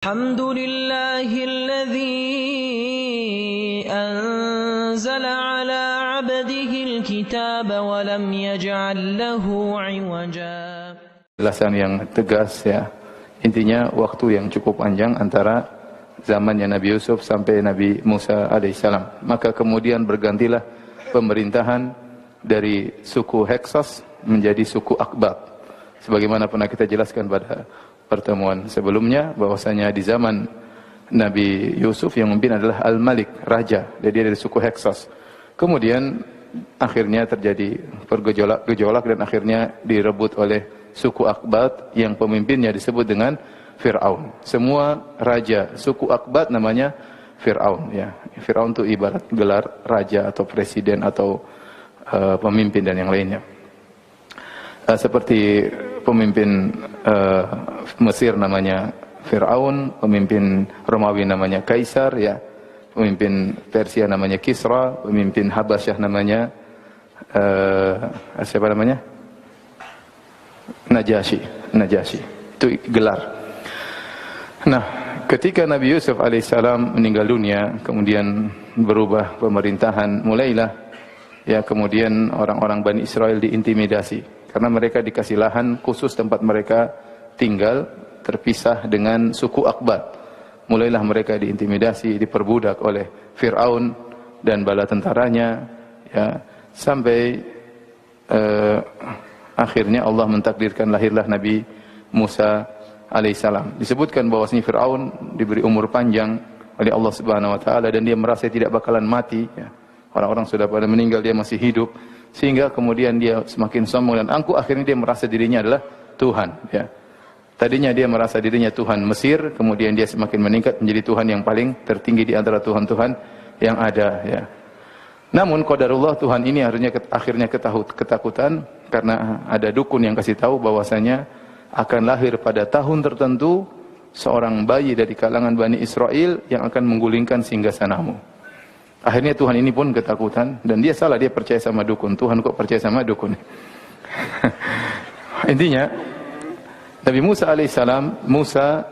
الحمد لله الذي أنزل على عبده الكتاب ولم يجعل له عوجا. Penjelasan yang tegas ya. Intinya waktu yang cukup panjang antara zamannya Nabi Yusuf sampai Nabi Musa alaihissalam. Maka kemudian bergantilah pemerintahan dari suku Heksos menjadi suku Akbat. Sebagaimana pernah kita jelaskan pada pertemuan sebelumnya bahwasanya di zaman Nabi Yusuf yang memimpin adalah Al-Malik, raja. Jadi dari suku Heksos. Kemudian akhirnya terjadi gejolak dan akhirnya direbut oleh suku Akbat yang pemimpinnya disebut dengan Fir'aun. Semua raja suku Akbat namanya Fir'aun ya. Fir'aun itu ibarat gelar raja atau presiden atau pemimpin dan yang lainnya. Seperti pemimpin Mesir namanya Fir'aun, pemimpin Romawi namanya Kaisar ya, pemimpin Persia namanya Kisra, pemimpin Habasyah namanya siapa namanya? Najasyi. Itu gelar. Nah, ketika Nabi Yusuf alaihissalam meninggal dunia, kemudian berubah pemerintahan, mulailah ya kemudian orang-orang Bani Israel diintimidasi. Karena mereka dikasih lahan khusus tempat mereka tinggal, terpisah dengan suku Akbat. Mulailah mereka diintimidasi, diperbudak oleh Fir'aun dan bala tentaranya, ya, sampai akhirnya Allah mentakdirkan lahirlah Nabi Musa alaihissalam. Disebutkan bahwasanya Fir'aun diberi umur panjang oleh Allah Subhanahu Wa Taala dan dia merasa tidak bakalan mati. Ya. Orang-orang sudah pada meninggal, dia masih hidup. Sehingga kemudian dia semakin sombong dan angkuh, akhirnya dia merasa dirinya adalah Tuhan ya. Tadinya dia merasa dirinya Tuhan Mesir, kemudian dia semakin meningkat menjadi Tuhan yang paling tertinggi di antara Tuhan-Tuhan yang ada ya. Namun qadarullah, Tuhan ini akhirnya ketakutan karena ada dukun yang kasih tahu bahwasanya akan lahir pada tahun tertentu seorang bayi dari kalangan Bani Israel yang akan menggulingkan singgasanamu. Akhirnya Tuhan ini pun ketakutan dan dia salah, dia percaya sama dukun. Tuhan kok percaya sama dukun? Intinya Nabi Musa alaihissalam, Musa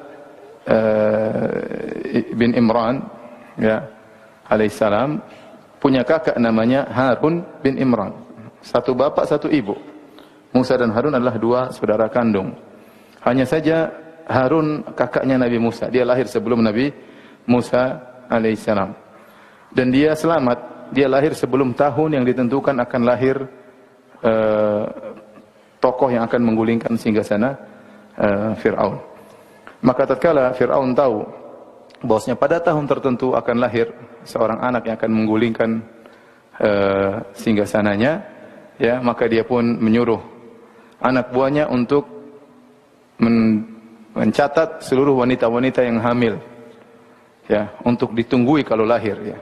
bin Imran ya alaihissalam punya kakak namanya Harun bin Imran. Satu bapak, satu ibu. Musa dan Harun adalah dua saudara kandung. Hanya saja Harun kakaknya Nabi Musa. Dia lahir sebelum Nabi Musa alaihissalam. Dan dia selamat, dia lahir sebelum tahun yang ditentukan akan lahir tokoh yang akan menggulingkan singgasana Fir'aun. Maka tatkala Fir'aun tahu bahwasanya pada tahun tertentu akan lahir seorang anak yang akan menggulingkan singgasananya, ya, maka dia pun menyuruh anak buahnya untuk mencatat seluruh wanita-wanita yang hamil, ya, untuk ditunggui kalau lahir, ya.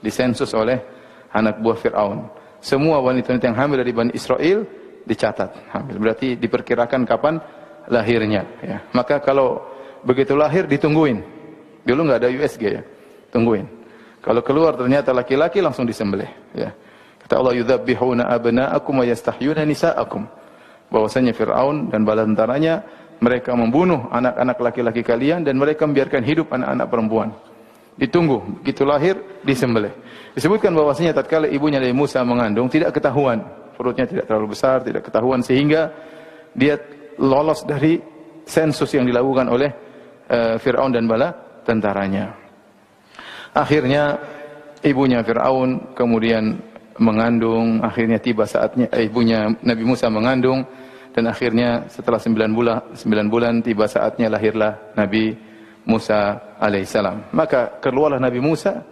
Disensus oleh anak buah Fir'aun. Semua wanita-wanita yang hamil dari Bani Israel dicatat hamil. Berarti diperkirakan kapan lahirnya. Ya. Maka kalau begitu lahir ditungguin. Dulu nggak ada USG ya, tungguin. Kalau keluar ternyata laki-laki langsung disembelih. Ya. Kata Allah, yudzabbihuna abna'akum wa yastahyuna nisa'akum. Bahwasanya Fir'aun dan bala tentaranya mereka membunuh anak-anak laki-laki kalian dan mereka membiarkan hidup anak-anak perempuan. Ditunggu, begitu lahir disembelih. Disebutkan bahwasanya tatkala ibunya Nabi Musa mengandung tidak ketahuan, perutnya tidak terlalu besar, tidak ketahuan sehingga dia lolos dari sensus yang dilakukan oleh Fir'aun dan bala tentaranya. Akhirnya ibunya Fir'aun kemudian mengandung, akhirnya tiba saatnya ibunya Nabi Musa mengandung dan akhirnya setelah 9 bulan tiba saatnya lahirlah Nabi Musa alaihissalam. Maka keluarlah Nabi Musa,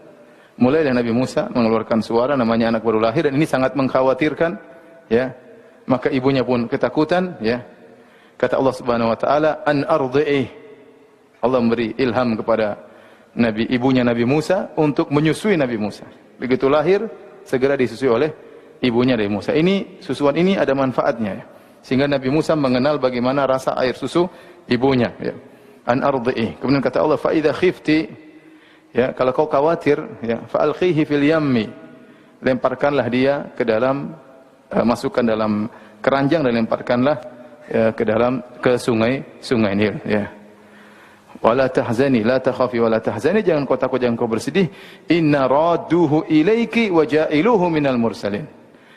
mulailah Nabi Musa mengeluarkan suara, namanya anak baru lahir dan ini sangat mengkhawatirkan, ya. Maka ibunya pun ketakutan, ya. Kata Allah Subhanahu Wa Taala, an ardhi'ih. Allah memberi ilham kepada ibunya Nabi Musa untuk menyusui Nabi Musa. Begitu lahir, segera disusui oleh ibunya Nabi Musa. Ini susuan ini ada manfaatnya, ya. Sehingga Nabi Musa mengenal bagaimana rasa air susu ibunya, ya. An ardhi'i. Kemudian kata Allah, fa idza khifti, ya, kalau kau khawatir, ya, fa alqihi fil yammi. Lemparkanlah dia ke dalam masukkan dalam keranjang dan lemparkanlah ya, ke sungai Nil, ya. Wala tahzani, la takhafi wala tahzani, jangan kau takut, jangan kau bersedih. Inna radduhu ilaiki wa ja'iluhu minal mursalin.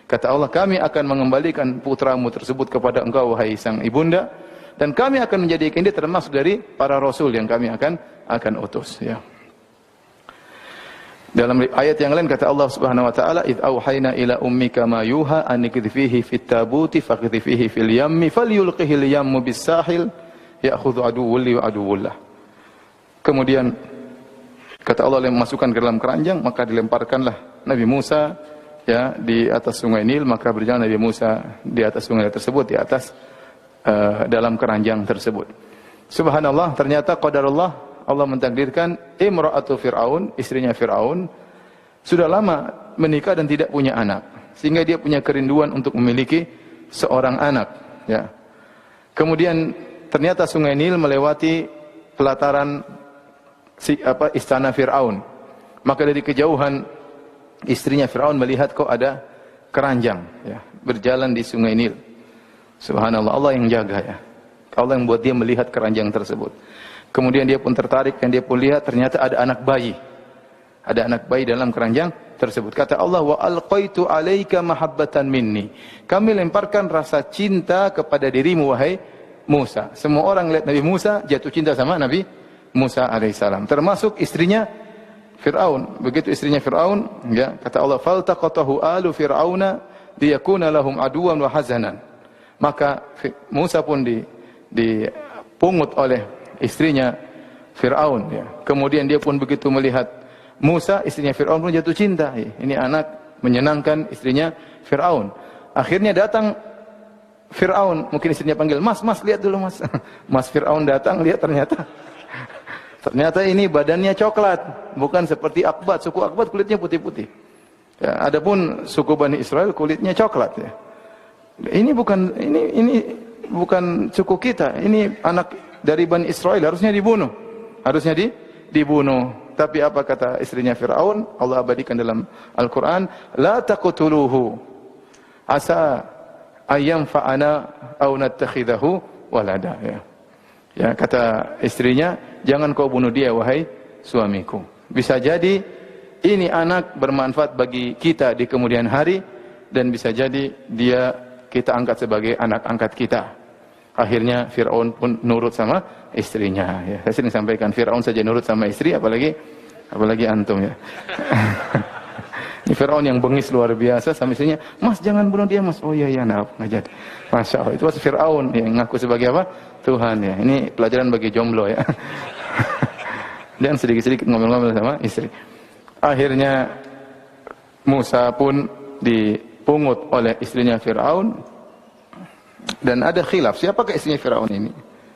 Kata Allah, kami akan mengembalikan putramu tersebut kepada engkau wahai sang ibunda, dan kami akan menjadikan dia termasuk dari para rasul yang kami akan utus, ya. Dalam ayat yang lain kata Allah Subhanahu wa taala, "Id auhayna ila ummika ma yuha an ikdhifihi fit tabuti faqdhifihi fil yammi falyulqihi al yammu bis sahil ya'khudhu aduwwun li wa aduwwullah." Kemudian kata Allah, yang memasukkan ke dalam keranjang, maka dilemparkanlah Nabi Musa, ya, di atas sungai Nil. Maka berjalan Nabi Musa di atas sungai tersebut, di atas dalam keranjang tersebut. Subhanallah, ternyata qadarullah, Allah mentakdirkan imra'atu Fir'aun, istrinya Fir'aun, sudah lama menikah dan tidak punya anak, sehingga dia punya kerinduan untuk memiliki seorang anak, ya. Kemudian ternyata sungai Nil melewati pelataran istana Fir'aun. Maka dari kejauhan istrinya Fir'aun melihat kok ada keranjang, ya, berjalan di sungai Nil. Subhanallah, Allah yang jaga, ya. Allah yang buat dia melihat keranjang tersebut. Kemudian dia pun tertarik dan dia pun lihat ternyata ada anak bayi. Ada anak bayi dalam keranjang tersebut. Kata Allah, wa alqaitu 'alaika mahabbatan minni. Kami lemparkan rasa cinta kepada dirimu wahai Musa. Semua orang lihat Nabi Musa jatuh cinta sama Nabi Musa alaihissalam, termasuk istrinya Fir'aun. Begitu istrinya Fir'aun, ya, kata Allah, faltaqatahu alu fir'auna liyakuna lahum aduwan wa hazanan. Maka Musa pun dipungut oleh istrinya Fir'aun, ya. Kemudian dia pun begitu melihat Musa, istrinya Fir'aun pun jatuh cinta. Ini anak menyenangkan istrinya Fir'aun. Akhirnya datang Fir'aun, mungkin istrinya panggil, "Mas, lihat dulu, Mas." Mas Fir'aun datang, lihat ternyata ini badannya coklat, bukan seperti Akbat. Suku Akbat kulitnya putih-putih. Ya, adapun suku Bani Israel kulitnya coklat, ya. Ini bukan suku kita. Ini anak dari Bani Israel, harusnya dibunuh. Dibunuh. Tapi apa kata istrinya Fir'aun? Allah abadikan dalam Al-Quran, la taqtuluhu asa ayyam fa'ana au nattakhidahu walada, ya. Ya, kata istrinya, jangan kau bunuh dia wahai suamiku. Bisa jadi ini anak bermanfaat bagi kita di kemudian hari, dan bisa jadi dia kita angkat sebagai anak angkat kita. Akhirnya Fir'aun pun nurut sama istrinya, ya. Saya sering sampaikan, Fir'aun saja nurut sama istri, apalagi antum, ya. Ini Fir'aun yang bengis luar biasa sama istrinya, "Mas, jangan bunuh dia, Mas." "Oh iya, nggak jadi." Masya Allah, itu Fir'aun yang ngaku sebagai apa? Tuhan, ya. Ini pelajaran bagi jomblo, ya. Dan sedikit-sedikit ngomel-ngomel sama istri. Akhirnya Musa pun dipungut oleh istrinya Fir'aun, dan ada khilaf siapakah istrinya Fir'aun ini.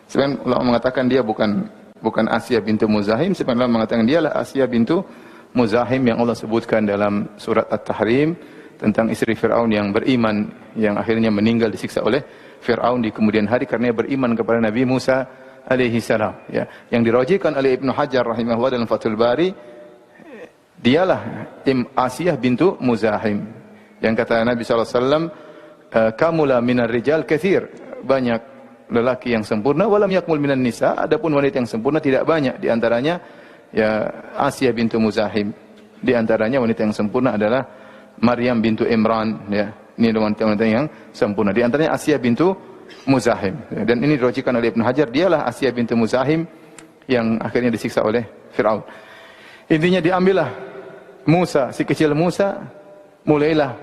Sebenarnya ulama mengatakan dia bukan Asia bintu Muzahim. Sebenarnya mengatakan dialah Asia bintu Muzahim yang Allah sebutkan dalam surat At-Tahrim tentang istri Fir'aun yang beriman, yang akhirnya meninggal disiksa oleh Fir'aun di kemudian hari karena beriman kepada Nabi Musa alaihi salam, ya. Yang dirajikan oleh Ibnu Hajar rahimahullah dalam Fathul Bari, dialah Asia bintu Muzahim yang kata Nabi SAW, "Kamula minar rijal katsir." Banyak lelaki yang sempurna, walam yakmul minan nisa. Adapun wanita yang sempurna tidak banyak. Di antaranya, ya, Asia bintu Muzahim. Di antaranya wanita yang sempurna adalah Maryam bintu Imran, ya. Ini wanita yang sempurna. Di antaranya Asia bintu Muzahim. Dan ini dirajikan oleh Ibnu Hajar, dialah Asia bintu Muzahim yang akhirnya disiksa oleh Fir'aun. Intinya diambillah Musa, si kecil Musa, mulailah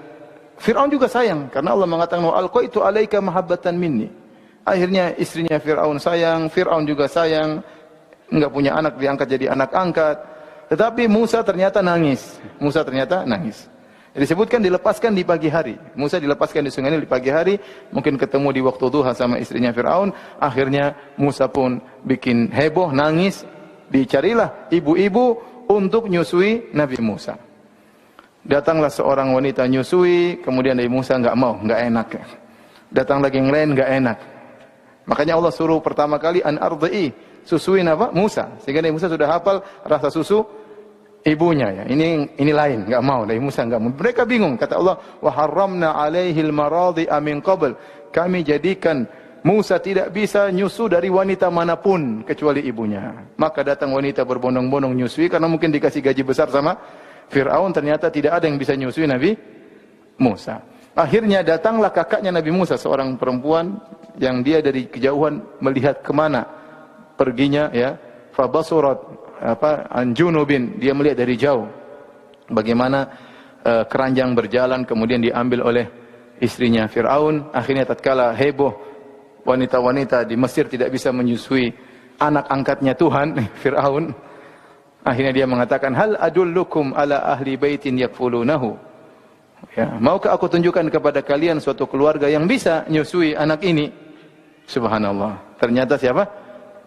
Fir'aun juga sayang karena Allah mengatakan, "Wa alqaitu 'alaika mahabbatan minni." Akhirnya istrinya Fir'aun sayang, Fir'aun juga sayang, enggak punya anak diangkat jadi anak angkat. Tetapi Musa ternyata nangis. Disebutkan dilepaskan di pagi hari. Musa dilepaskan di sungai Nil di pagi hari, mungkin ketemu di waktu duha sama istrinya Fir'aun. Akhirnya Musa pun bikin heboh, nangis. Dicarilah ibu-ibu untuk nyusui Nabi Musa. Datanglah seorang wanita nyusui, kemudian Nabi Musa enggak mau, enggak enak. Datang lagi yang lain enggak enak. Makanya Allah suruh pertama kali an ardhi, susuin apa? Musa. Sehingga Nabi Musa sudah hafal rasa susu ibunya, ya. Ini lain, enggak mau. Nabi Musa enggak mau. Mereka bingung. Kata Allah, "Wa harramna 'alaihil maradi'a min qabl." Kami jadikan Musa tidak bisa nyusu dari wanita manapun kecuali ibunya. Maka datang wanita berbondong-bondong nyusui karena mungkin dikasih gaji besar sama Fir'aun. Ternyata tidak ada yang bisa nyusui Nabi Musa. Akhirnya datanglah kakaknya Nabi Musa, seorang perempuan yang dia dari kejauhan melihat kemana perginya, ya. Fabasurat an junubin, dia melihat dari jauh bagaimana keranjang berjalan kemudian diambil oleh istrinya Fir'aun. Akhirnya tatkala heboh wanita-wanita di Mesir tidak bisa menyusui anak angkatnya Tuhan, Fir'aun. Akhirnya dia mengatakan, hal adullukum ala ahli baitin yakfulunahu. Ya, maukah aku tunjukkan kepada kalian suatu keluarga yang bisa menyusui anak ini? Subhanallah. Ternyata siapa?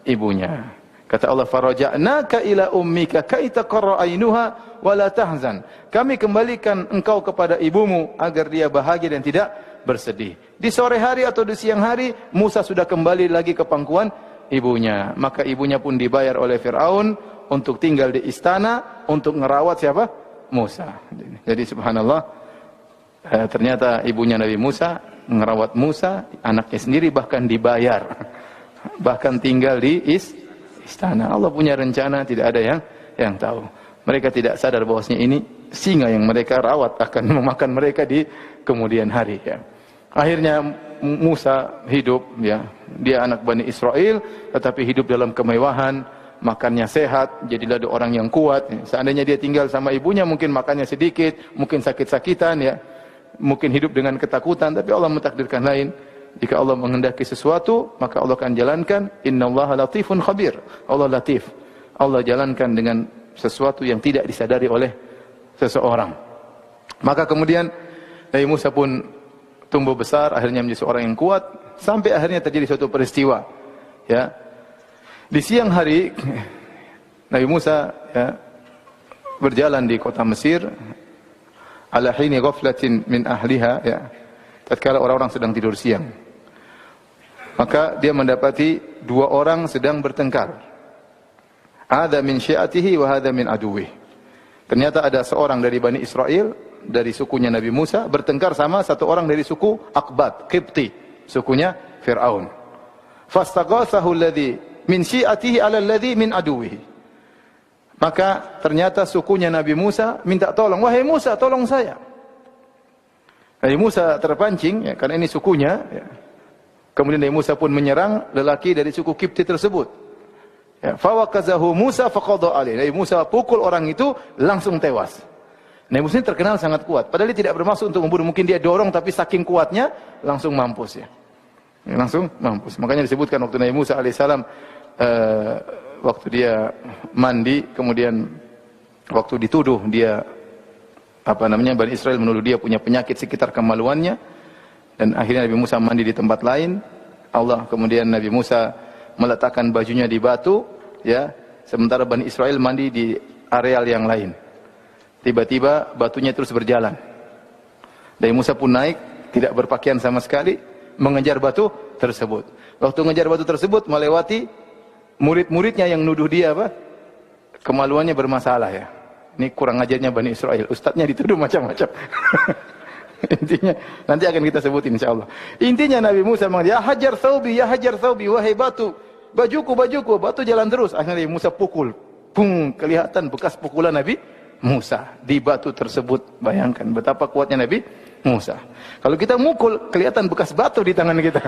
Ibunya. Kata Allah, faraja'naka ila ummika kai taqarra ainuha wa la tahzan. Kami kembalikan engkau kepada ibumu agar dia bahagia dan tidak bersedih. Di sore hari atau di siang hari, Musa sudah kembali lagi ke pangkuan ibunya. Maka ibunya pun dibayar oleh Fir'aun untuk tinggal di istana, untuk ngerawat siapa? Musa. Jadi subhanallah, ternyata ibunya Nabi Musa ngerawat Musa, anaknya sendiri bahkan dibayar. Bahkan tinggal di istana. Allah punya rencana, tidak ada yang tahu. Mereka tidak sadar bahwasanya ini singa yang mereka rawat akan memakan mereka di kemudian hari, ya. Akhirnya Musa hidup, ya. Dia anak Bani Israel tetapi hidup dalam kemewahan, makannya sehat, jadilah orang yang kuat. Seandainya dia tinggal sama ibunya mungkin makannya sedikit, mungkin sakit-sakitan, ya. Mungkin hidup dengan ketakutan, tapi Allah mentakdirkan lain. Jika Allah menghendaki sesuatu, maka Allah akan jalankan. Innallaha latifun khabir. Allah latif. Allah jalankan dengan sesuatu yang tidak disadari oleh seseorang. Maka kemudian Nabi Musa pun tumbuh besar, akhirnya menjadi seorang yang kuat, sampai akhirnya terjadi suatu peristiwa, ya. Di siang hari Nabi Musa, ya, berjalan di kota Mesir ala hini ghaflatin min ahliha, ya. Tatkala orang-orang sedang tidur siang, maka dia mendapati dua orang sedang bertengkar. Hadza min syi'atihi wa hadza min aduwih. Ternyata ada seorang dari Bani Israel, dari sukunya Nabi Musa, bertengkar sama satu orang dari suku Aqbat, Qibti, sukunya Fir'aun. Fastaghathahu alladhi min syi'atihi ala alladhi min aduwihi. Maka ternyata sukunya Nabi Musa minta tolong, wahai Musa, tolong saya. Nabi Musa terpancing, ya, karena ini sukunya, ya. Kemudian Nabi Musa pun menyerang lelaki dari suku Qibti tersebut. Ya, fawakazahu Musa faqadha alaih. Nabi Musa pukul orang itu, langsung tewas. Nabi Musa ini terkenal sangat kuat. Padahal dia tidak bermaksud untuk membunuh. Mungkin dia dorong, tapi saking kuatnya, langsung mampus, ya. Langsung mampus. Makanya disebutkan waktu Nabi Musa alaihissalam, waktu dia mandi, kemudian waktu dituduh dia, Bani Israel menuduh dia punya penyakit sekitar kemaluannya, dan akhirnya Nabi Musa mandi di tempat lain. Allah kemudian Nabi Musa meletakkan bajunya di batu, ya, sementara Bani Israel mandi di areal yang lain. Tiba-tiba batunya terus berjalan. Nabi Musa pun naik, tidak berpakaian sama sekali, mengejar batu tersebut. Waktu mengejar batu tersebut, melewati murid-muridnya yang nuduh dia kemaluannya bermasalah, ya. Ini kurang ajarnya Bani Israel. Ustadznya dituduh macam-macam. Intinya nanti akan kita sebutin insyaallah. Intinya Nabi Musa mengatakan, ya hajar thawbi, wahai batu, bajuku, batu jalan terus. Akhirnya Nabi Musa pukul. Pung, kelihatan bekas pukulan Nabi Musa di batu tersebut. Bayangkan betapa kuatnya Nabi Musa. Kalau kita mukul, kelihatan bekas batu di tangan kita.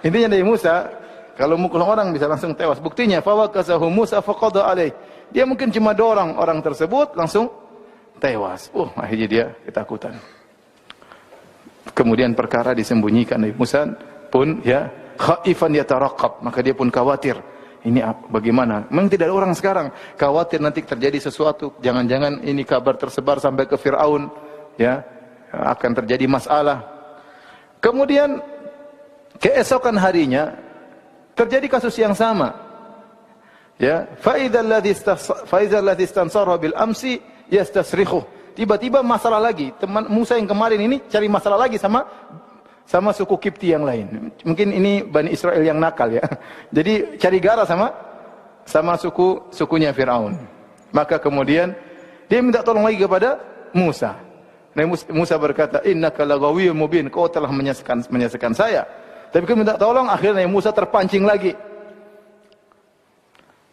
Intinya Nabi Musa, kalau mukul orang bisa langsung tewas. Buktinya, fawakazahu Musa faqadha alaih. Dia mungkin cuma dorong orang tersebut, langsung tewas. Akhirnya dia ketakutan. Kemudian perkara disembunyikan. Nabi Musa pun, ya, khaifan yataraqab, maka dia pun khawatir. Ini bagaimana? Memang tidak ada orang sekarang khawatir nanti terjadi sesuatu. Jangan-jangan ini kabar tersebar sampai ke Fir'aun, ya, akan terjadi masalah. Kemudian keesokan harinya terjadi kasus yang sama. Ya, fa'idzal ladzi istansara bil amsi yastasrikhu. Tiba-tiba masalah lagi. Teman Musa yang kemarin ini cari masalah lagi sama suku Qibti yang lain. Mungkin ini Bani Israel yang nakal, ya. Jadi cari gara sama sukunya Fir'aun. Maka kemudian dia minta tolong lagi kepada Musa. Musa berkata, innaka laghawiyyun mubin, kau telah menyesakan saya. Tapi kemudian minta tolong, akhirnya Nabi Musa terpancing lagi.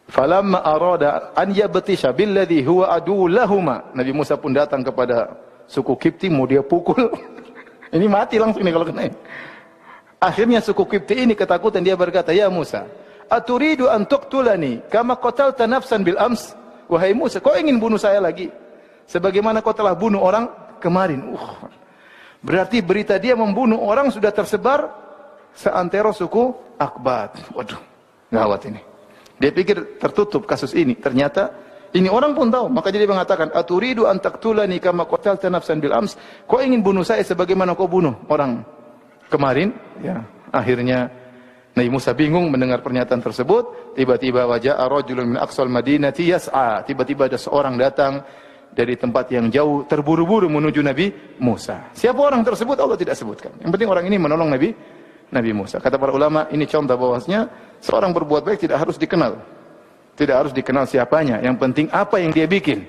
Falamma arada an yabtisha billadhi huwa adu lahuma. Nabi Musa pun datang kepada suku Kipti, mau dia pukul. Ini mati langsung nih kalau kena. Akhirnya suku Kipti ini ketakutan, dia berkata, "Ya Musa, aturidu an tuqtulani kama qatalta nafsan bil ams?" Wahai Musa, kau ingin bunuh saya lagi sebagaimana kau telah bunuh orang kemarin. Berarti berita dia membunuh orang sudah tersebar seantero suku Akbat. Waduh, gawat ini. Dia pikir tertutup kasus ini. Ternyata ini orang pun tahu. Maka dia mengatakan, "Aturidu an taqtulani kama qatalta nafsan bil ams?" Kau ingin bunuh saya sebagaimana kau bunuh orang kemarin? Ya, akhirnya Nabi Musa bingung mendengar pernyataan tersebut. Tiba-tiba waja'a rajulun min aqsal madinati yas'a. Tiba-tiba ada seorang datang dari tempat yang jauh, terburu-buru menuju Nabi Musa. Siapa orang tersebut Allah tidak sebutkan. Yang penting orang ini menolong Nabi Musa. Kata para ulama, ini contoh bahwasanya seorang berbuat baik tidak harus dikenal. Tidak harus dikenal siapanya. Yang penting apa yang dia bikin.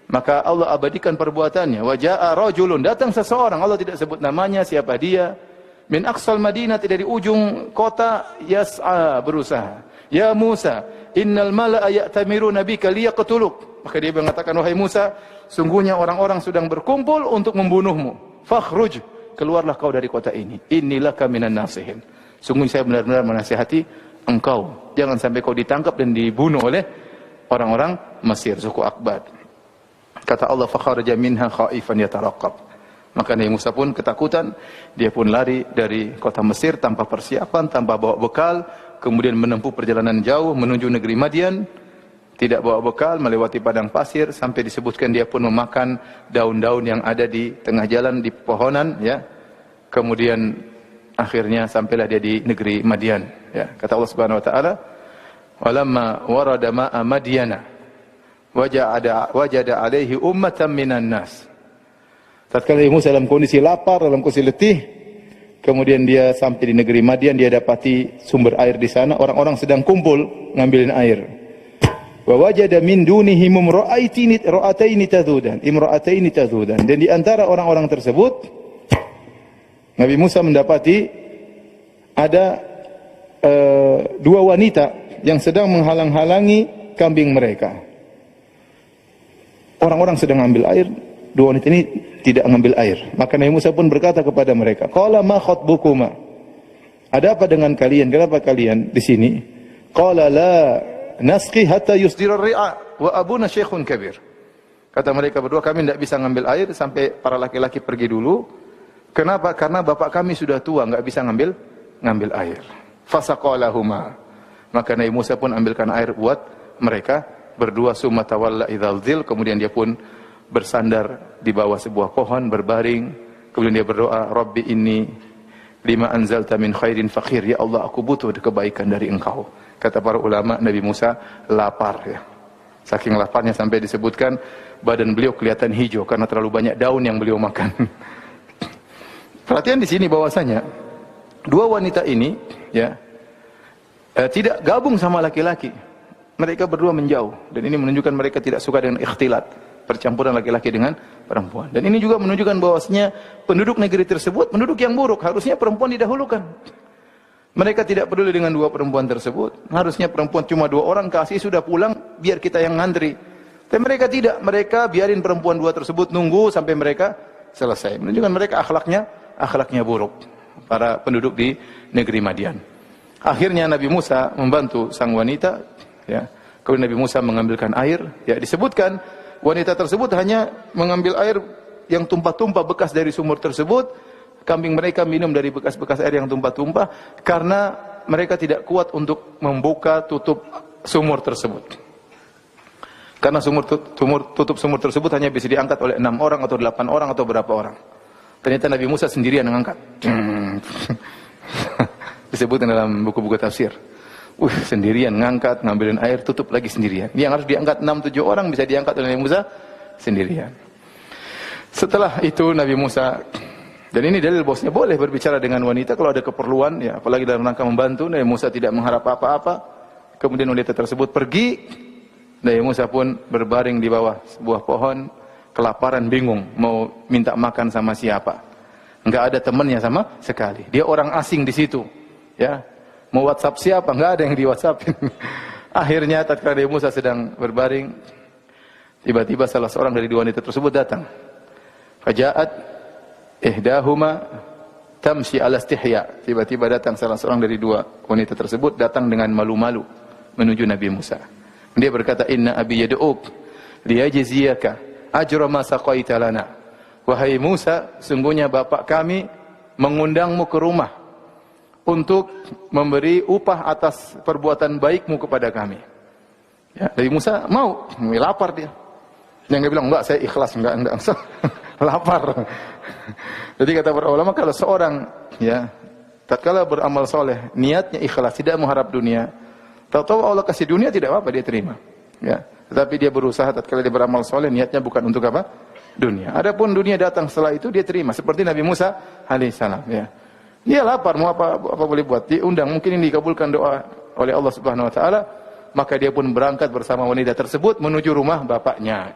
Maka Allah abadikan perbuatannya. Waja'a rajulun, datang seseorang, Allah tidak sebut namanya, siapa dia. Min aqsal Madinah, dari ujung kota, yas'a, berusaha. Ya Musa, innal mala'a ya'tamiruna bika liyaqtuluk. Maka dia mengatakan, wahai Musa, sungguhnya orang-orang sedang berkumpul untuk membunuhmu. Fakhruj, keluarlah kau dari kota ini. Innilaka minan nasihin. Sungguh saya benar-benar menasihati engkau. Jangan sampai kau ditangkap dan dibunuh oleh orang-orang Mesir, suku Akbat. Kata Allah, fakharaja minha khaifan yataraqab. Maka Nabi Musa pun ketakutan, dia pun lari dari kota Mesir tanpa persiapan, tanpa bawa bekal, kemudian menempuh perjalanan jauh menuju negeri Madian, tidak bawa bekal, melewati padang pasir, sampai disebutkan dia pun memakan daun-daun yang ada di tengah jalan, di pepohonan, ya. Kemudian akhirnya sampailah dia di negeri Madian, ya. Kata Allah Subhanahu wa taala, "Walamma warada ma'a Madyana, wajada 'alaihi ummatan minan nas." Tatkala Nabi Musa dalam kondisi lapar, dalam kondisi letih, kemudian dia sampai di negeri Madian, dia dapati sumber air di sana, orang-orang sedang kumpul ngambilin air. Wa wajada min dunihim imra'ataini tadhudan. Dan di antara orang-orang tersebut Nabi Musa mendapati ada dua wanita yang sedang menghalang-halangi kambing mereka. Orang-orang sedang ambil air, dua wanita ini tidak mengambil air. Maka Nabi Musa pun berkata kepada mereka, "Qala ma khatbukuma?" Ada apa dengan kalian? Kenapa kalian di sini? Qala la nasqi hatta yusdira ar-ri'a wa abuna syekhun kabir. Kata mereka berdua, kami tidak bisa ngambil air sampai para laki-laki pergi dulu. Kenapa? Karena bapak kami sudah tua, enggak bisa ngambil air. Fasaqalahuma. Maka Nabi Musa pun ambilkan air buat mereka berdua. Summa tawalla idzal dzil, kemudian dia pun bersandar di bawah sebuah pohon, berbaring. Kemudian dia berdoa, Rabbi inni lima anzalta min khairin fakhir. Ya Allah, aku butuh kebaikan dari engkau. Kata para ulama, Nabi Musa lapar, ya. Saking laparnya sampai disebutkan badan beliau kelihatan hijau karena terlalu banyak daun yang beliau makan. Perhatian di sini bahwasanya dua wanita ini, ya, tidak gabung sama laki-laki. Mereka berdua menjauh, dan ini menunjukkan mereka tidak suka dengan ikhtilat, percampuran laki-laki dengan perempuan. Dan ini juga menunjukkan bahwasanya penduduk negeri tersebut penduduk yang buruk, harusnya perempuan didahulukan. Mereka tidak peduli dengan dua perempuan tersebut. Harusnya perempuan cuma dua orang, kasih sudah pulang, biar kita yang ngantri. Tapi mereka tidak, mereka biarin perempuan dua tersebut nunggu sampai mereka selesai. Menunjukkan mereka akhlaknya buruk, para penduduk di negeri Madian. Akhirnya Nabi Musa membantu sang wanita, ya. Kemudian Nabi Musa mengambilkan air, ya, disebutkan wanita tersebut hanya mengambil air yang tumpah-tumpah bekas dari sumur tersebut. Kambing mereka minum dari bekas-bekas air yang tumpah-tumpah karena mereka tidak kuat untuk membuka tutup sumur tersebut. Karena tutup sumur tersebut hanya bisa diangkat oleh 6 orang atau 8 orang atau berapa orang. Ternyata Nabi Musa sendirian mengangkat. Disebutkan dalam buku-buku tafsir. Sendirian ngangkat, ngambilin air, tutup lagi sendirian. Yang harus diangkat 6-7 orang bisa diangkat oleh Nabi Musa sendirian. Setelah itu Nabi Musa, dan ini dalil bosnya boleh berbicara dengan wanita kalau ada keperluan, ya, apalagi dalam rangka membantu. Nabi Musa tidak mengharap apa-apa. Kemudian wanita tersebut pergi. Nabi Musa pun berbaring di bawah sebuah pohon, kelaparan, bingung mau minta makan sama siapa. Enggak ada temannya sama sekali. Dia orang asing di situ. Ya, mau WhatsApp siapa? Enggak ada yang di WhatsAppin. Akhirnya tatkala Nabi Musa sedang berbaring, tiba-tiba salah seorang dari dua wanita tersebut datang. Faja'at ihdahuma tamshi ala istihya. Tiba-tiba datang salah seorang dari dua wanita tersebut, datang dengan malu-malu menuju Nabi Musa. Dia berkata, "Inna abi yad'uk liyajziyaka ajra ma saqaita lana." Wahai Musa, sungguhnya bapak kami mengundangmu ke rumah untuk memberi upah atas perbuatan baikmu kepada kami. Ya, Nabi Musa mau, lapar dia. Yang dia bilang, enggak, saya ikhlas, enggak. Lapar. Jadi kata para ulama, kalau seorang ya tatkala beramal soleh, niatnya ikhlas, tidak mengharap dunia, tahu-tahu Allah kasih dunia, tidak apa-apa, dia terima. Ya, tetapi dia berusaha tatkala dia beramal soleh, niatnya bukan untuk apa? Dunia. Adapun dunia datang setelah itu, dia terima. Seperti Nabi Musa alaihissalam. Ya. Dia lapar, mau apa boleh buat? Diundang, mungkin ini dikabulkan doa oleh Allah Subhanahu Wa Taala. Maka dia pun berangkat bersama wanita tersebut menuju rumah bapaknya.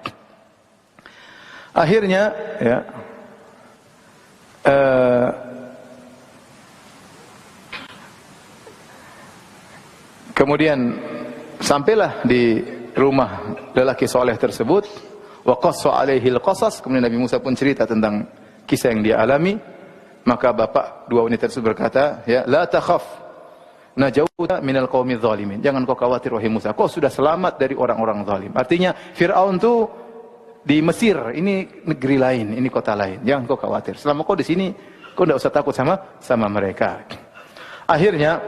Akhirnya, ya, kemudian sampailah di rumah lelaki soleh tersebut. Wa qassa alaihi al-qasas. Kemudian Nabi Musa pun cerita tentang kisah yang dia alami. Maka bapak dua wanita tersebut berkata, ya, la takhaf najauta minal qaumidz zalimin. Jangan kau khawatir wahai Musa, kau sudah selamat dari orang-orang zalim. Artinya Firaun itu di Mesir, ini negeri lain, ini kota lain. Jangan kau khawatir. Selama kau di sini, kau tidak usah takut sama mereka. Akhirnya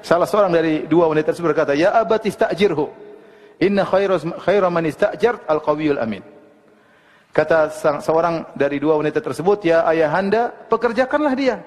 salah seorang dari dua wanita tersebut berkata, ya abati istajirhu. Inna khaira man istajart al-qawiyul amin. Kata seorang dari dua wanita tersebut, ya ayahanda, pekerjakanlah dia.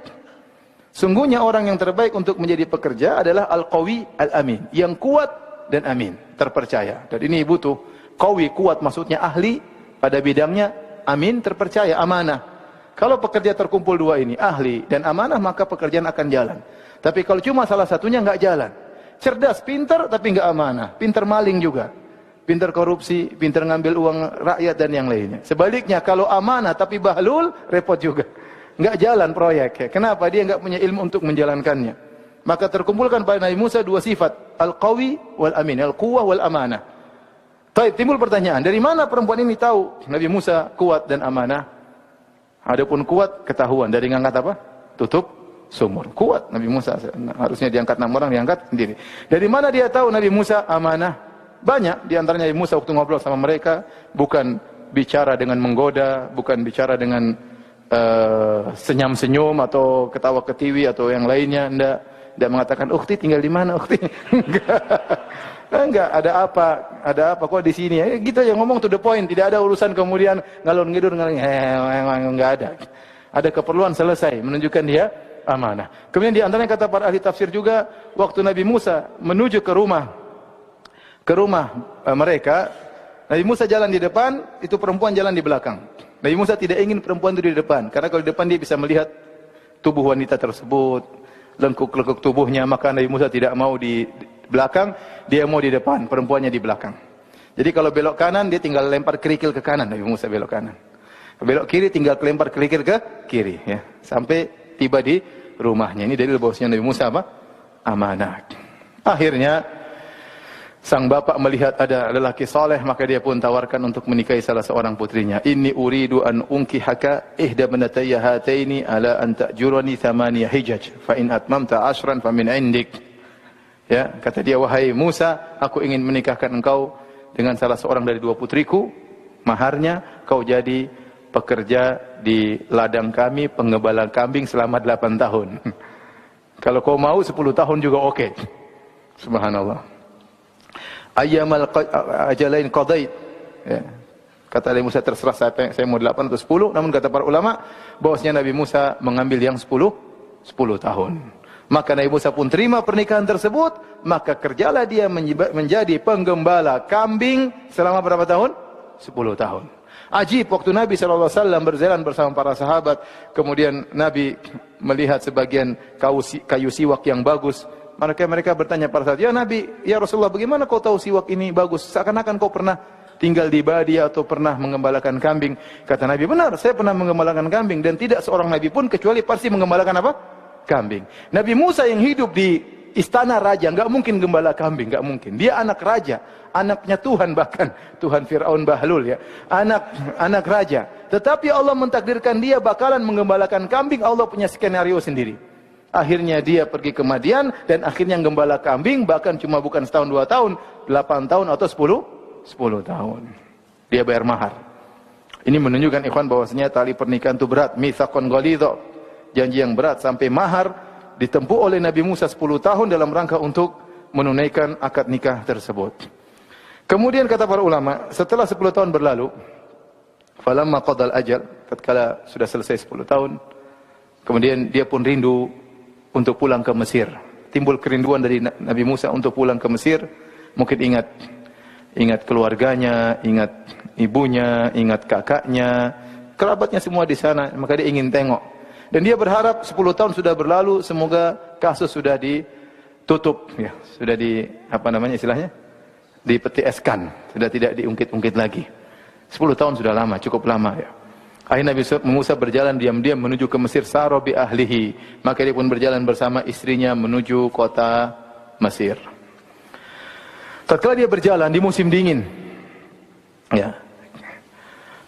Sungguhnya orang yang terbaik untuk menjadi pekerja adalah al-qawi al-amin, yang kuat dan amin, terpercaya. Dan ini butuh qawi, kuat maksudnya ahli pada bidangnya, amin, terpercaya, amanah. Kalau pekerja terkumpul dua ini, ahli dan amanah, maka pekerjaan akan jalan. Tapi kalau cuma salah satunya, enggak jalan. Cerdas, pintar, tapi enggak amanah. Pintar maling juga. Pintar korupsi, pintar ngambil uang rakyat dan yang lainnya. Sebaliknya, kalau amanah tapi bahlul, repot juga. Enggak jalan proyek. Ya. Kenapa? Dia enggak punya ilmu untuk menjalankannya. Maka terkumpulkan pada Nabi Musa dua sifat. Al-qawi wal-amin. Al-quwah wal-amanah. Taib, timbul pertanyaan. Dari mana perempuan ini tahu Nabi Musa kuat dan amanah? Adapun kuat, ketahuan. Dari ngangkat apa? Tutup sumur. Kuat Nabi Musa. Harusnya diangkat 6 orang, diangkat sendiri. Dari mana dia tahu Nabi Musa amanah? Banyak di antaranya Nabi Musa waktu ngobrol sama mereka, bukan bicara dengan menggoda, bukan bicara dengan senyum-senyum atau ketawa ketiwi atau yang lainnya. Tidak mengatakan, "Ukhti tinggal di mana, ukhti?" Enggak, ada apa kok di sini? Ya, gitu yang ngomong to the point, tidak ada urusan kemudian ngalor-ngidur enggak ada. Ada keperluan selesai, menunjukkan dia amanah. Kemudian di antaranya kata para ahli tafsir juga, waktu Nabi Musa menuju ke rumah mereka, Nabi Musa jalan di depan, itu perempuan jalan di belakang. Nabi Musa tidak ingin perempuan itu di depan, karena kalau di depan dia bisa melihat tubuh wanita tersebut, lengkuk-lengkuk tubuhnya, maka Nabi Musa tidak mau di belakang, dia mau di depan, perempuannya di belakang. Jadi kalau belok kanan, dia tinggal lempar kerikil ke kanan, Nabi Musa belok kanan. Belok kiri, tinggal lempar kerikil ke kiri, ya, sampai tiba di rumahnya. Ini dalil bahwasanya Nabi Musa apa? Amanah. Akhirnya sang bapak melihat ada lelaki soleh, maka dia pun tawarkan untuk menikahi salah seorang putrinya. Inni uridu an unkihaka ihda banatayya hataini ala an ta'jurani thamaniya hijaj fa in atmamta 10 fa min indik. Ya, kata dia, wahai Musa, aku ingin menikahkan engkau dengan salah seorang dari dua putriku. Maharnya kau jadi pekerja di ladang kami, pengembala kambing selama 8 tahun. Kalau kau mau 10 tahun juga oke. Subhanallah. Ayyamal ajalain qadait. Ya. Kata Nabi Musa, terserah saya mau 8 atau 10. Namun kata para ulama, bahwasanya Nabi Musa mengambil yang 10 tahun. Maka Nabi Musa pun terima pernikahan tersebut, maka kerjalah dia menjadi penggembala kambing selama berapa tahun? 10 tahun. Ajib, waktu Nabi SAW berjalan bersama para sahabat, kemudian Nabi melihat sebagian kayu siwak yang bagus. Mereka bertanya pada saat, ya Nabi, ya Rasulullah, bagaimana kau tahu siwak ini bagus? Seakan-akan kau pernah tinggal di Badia atau pernah mengembalakan kambing. Kata Nabi, benar, saya pernah mengembalakan kambing. Dan tidak seorang Nabi pun kecuali pasti mengembalakan apa? kambing. Nabi Musa yang hidup di istana raja, enggak mungkin gembala kambing, enggak mungkin. Dia anak raja, anaknya Tuhan, bahkan Tuhan Fir'aun Bahlul ya. Anak raja. Tetapi Allah mentakdirkan dia bakalan menggembalakan kambing. Allah punya skenario sendiri. Akhirnya dia pergi ke Madian dan akhirnya gembala kambing, bahkan cuma bukan setahun 2 tahun, 8 tahun atau 10 tahun. Dia bayar mahar. Ini menunjukkan ikhwan bahwasanya tali pernikahan itu berat, mitsaqon ghalidha, janji yang berat, sampai mahar ditempuh oleh Nabi Musa 10 tahun dalam rangka untuk menunaikan akad nikah tersebut. Kemudian kata para ulama, setelah 10 tahun berlalu, falamma qadal ajal, tatkala sudah selesai 10 tahun, kemudian dia pun rindu untuk pulang ke Mesir. Timbul kerinduan dari Nabi Musa untuk pulang ke Mesir. Mungkin ingat keluarganya, ingat ibunya, ingat kakaknya, kerabatnya semua di sana, maka dia ingin tengok. Dan dia berharap 10 tahun sudah berlalu, semoga kasus sudah ditutup, ya, sudah dipetieskan, sudah tidak diungkit-ungkit lagi. 10 tahun sudah lama, cukup lama ya. Akhirnya Nabi Musa berjalan diam-diam menuju ke Mesir, sara bi ahlihi. Maka dia pun berjalan bersama istrinya menuju kota Mesir. Tatkala dia berjalan di musim dingin, ya.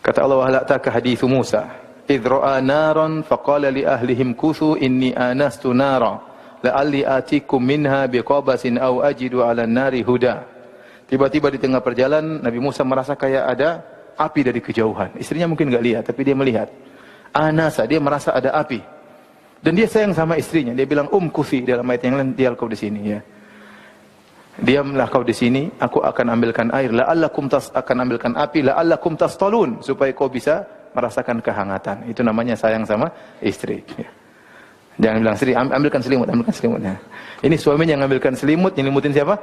Kata Allah, wa hal ataka haditsu Musa idh ra'a naran faqala li ahlihim kuthu inni anastu nara la'alli atikum minha biqabasin aw ajidu 'alan nari huda. Tiba-tiba di tengah perjalanan Nabi Musa merasa kayak ada api dari kejauhan. Istrinya mungkin enggak lihat, tapi dia melihat. Anasa, dia merasa ada api. Dan dia sayang sama istrinya. Dia bilang, kufi, dalam ayat yang lain, diam kau di sini ya. Diamlah kau di sini, aku akan ambilkan air. La'allakum akan ambilkan api, la'allakum tastalun, supaya kau bisa merasakan kehangatan. Itu namanya sayang sama istri. Ya. Jangan bilang, istri, ambilkan selimutnya. Ini suaminya yang ambilkan selimut, nyelimutin siapa?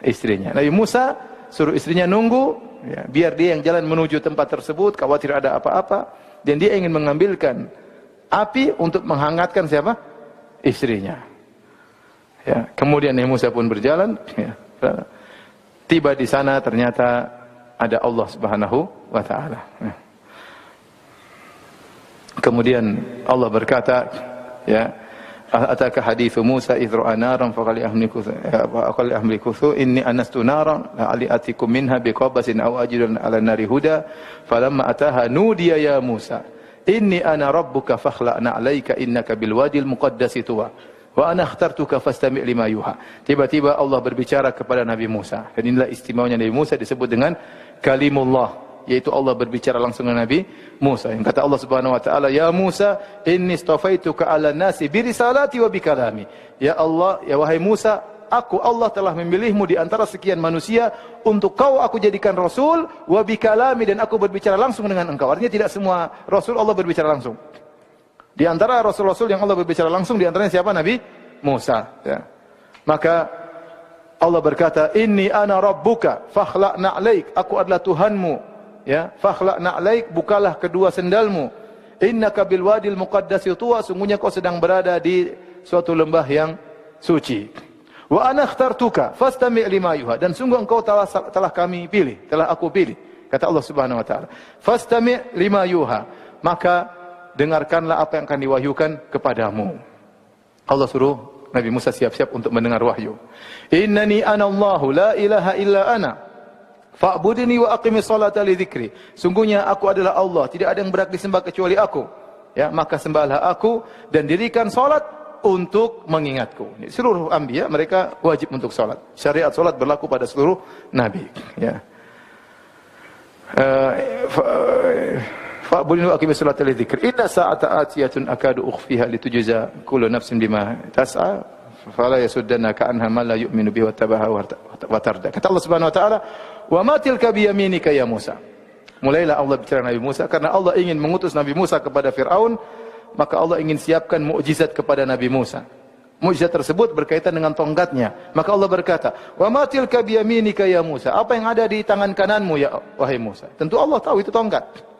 Istrinya. Nabi Musa suruh istrinya nunggu, ya, biar dia yang jalan menuju tempat tersebut, khawatir ada apa-apa, dan dia ingin mengambilkan api untuk menghangatkan siapa? Istrinya. Ya, kemudian Nabi Musa pun berjalan, ya, tiba di sana ternyata ada Allah Subhanahu wa taala. Ya. Kemudian Allah berkata, ya, ataka haditsu Musa idh ra'a naran faqala ahli kuthu inni anastu naran la'alli atikum minha biqabasin aw ajidu 'ala nari huda falamma ataha nudiya ya Musa inni ana rabbuka fakhla'na 'alaika innaka bil wadil muqaddasi tuwa wa ana akhtartuka fastami' lima yuha. Tiba-tiba Allah berbicara kepada Nabi Musa, dan inilah istimewanya Nabi Musa disebut dengan kalimullah, yaitu Allah berbicara langsung dengan Nabi Musa. Yang kata Allah Subhanahu wa taala, "Ya Musa, inni istafaituka 'alan nasi bi risalati wa bi kalami." Ya Allah, ya wahai Musa, Allah telah memilihmu di antara sekian manusia untuk aku jadikan rasul wa bi kalami, dan aku berbicara langsung dengan engkau. Artinya tidak semua rasul Allah berbicara langsung. Di antara rasul-rasul yang Allah berbicara langsung, di antaranya siapa? Nabi Musa, ya. Maka Allah berkata, "Inni ana rabbuka fakhla'na 'alaik." Aku adalah Tuhanmu. Ya, fakhla'na 'alaik, bukalah kedua sendalmu. Innaka bil wadil muqaddasi tuwa, sungguhnya kau sedang berada di suatu lembah yang suci. Wa ana ikhtartuka fastami' lima yuha, dan sungguh engkau telah kami pilih, telah aku pilih. Kata Allah Subhanahu wa taala, "Fastami' lima yuha." Maka dengarkanlah apa yang akan diwahyukan kepadamu. Allah suruh Nabi Musa siap-siap untuk mendengar wahyu. Innani anallahu la ilaha illa ana fa'budni wa aqimis salata li dzikri. Sungguhnya aku adalah Allah, tidak ada yang berhak disembah kecuali aku. Ya, maka sembahlah aku dan dirikan salat untuk mengingatku. Seluruh anbiya mereka wajib untuk salat. Syariat salat berlaku pada seluruh nabi, ya. Fa'budni wa aqimis salata li dzikri. Inna sa'ata atiyatun akadu ukhfiha litujza kullu nafsin bima tas'a fala yasuddannaka anha man la yu'minu bihi wa tabaha wa tarda. Kata Allah Subhanahu wa taala, "Wa ma tilka bi yaminika ya Musa." Mulailah Allah bicara Nabi Musa karena Allah ingin mengutus Nabi Musa kepada Firaun, maka Allah ingin siapkan mukjizat kepada Nabi Musa. Mukjizat tersebut berkaitan dengan tongkatnya. Maka Allah berkata, "Wa ma tilka bi yaminika ya Musa." Apa yang ada di tangan kananmu ya wahai Musa? Tentu Allah tahu itu tongkat.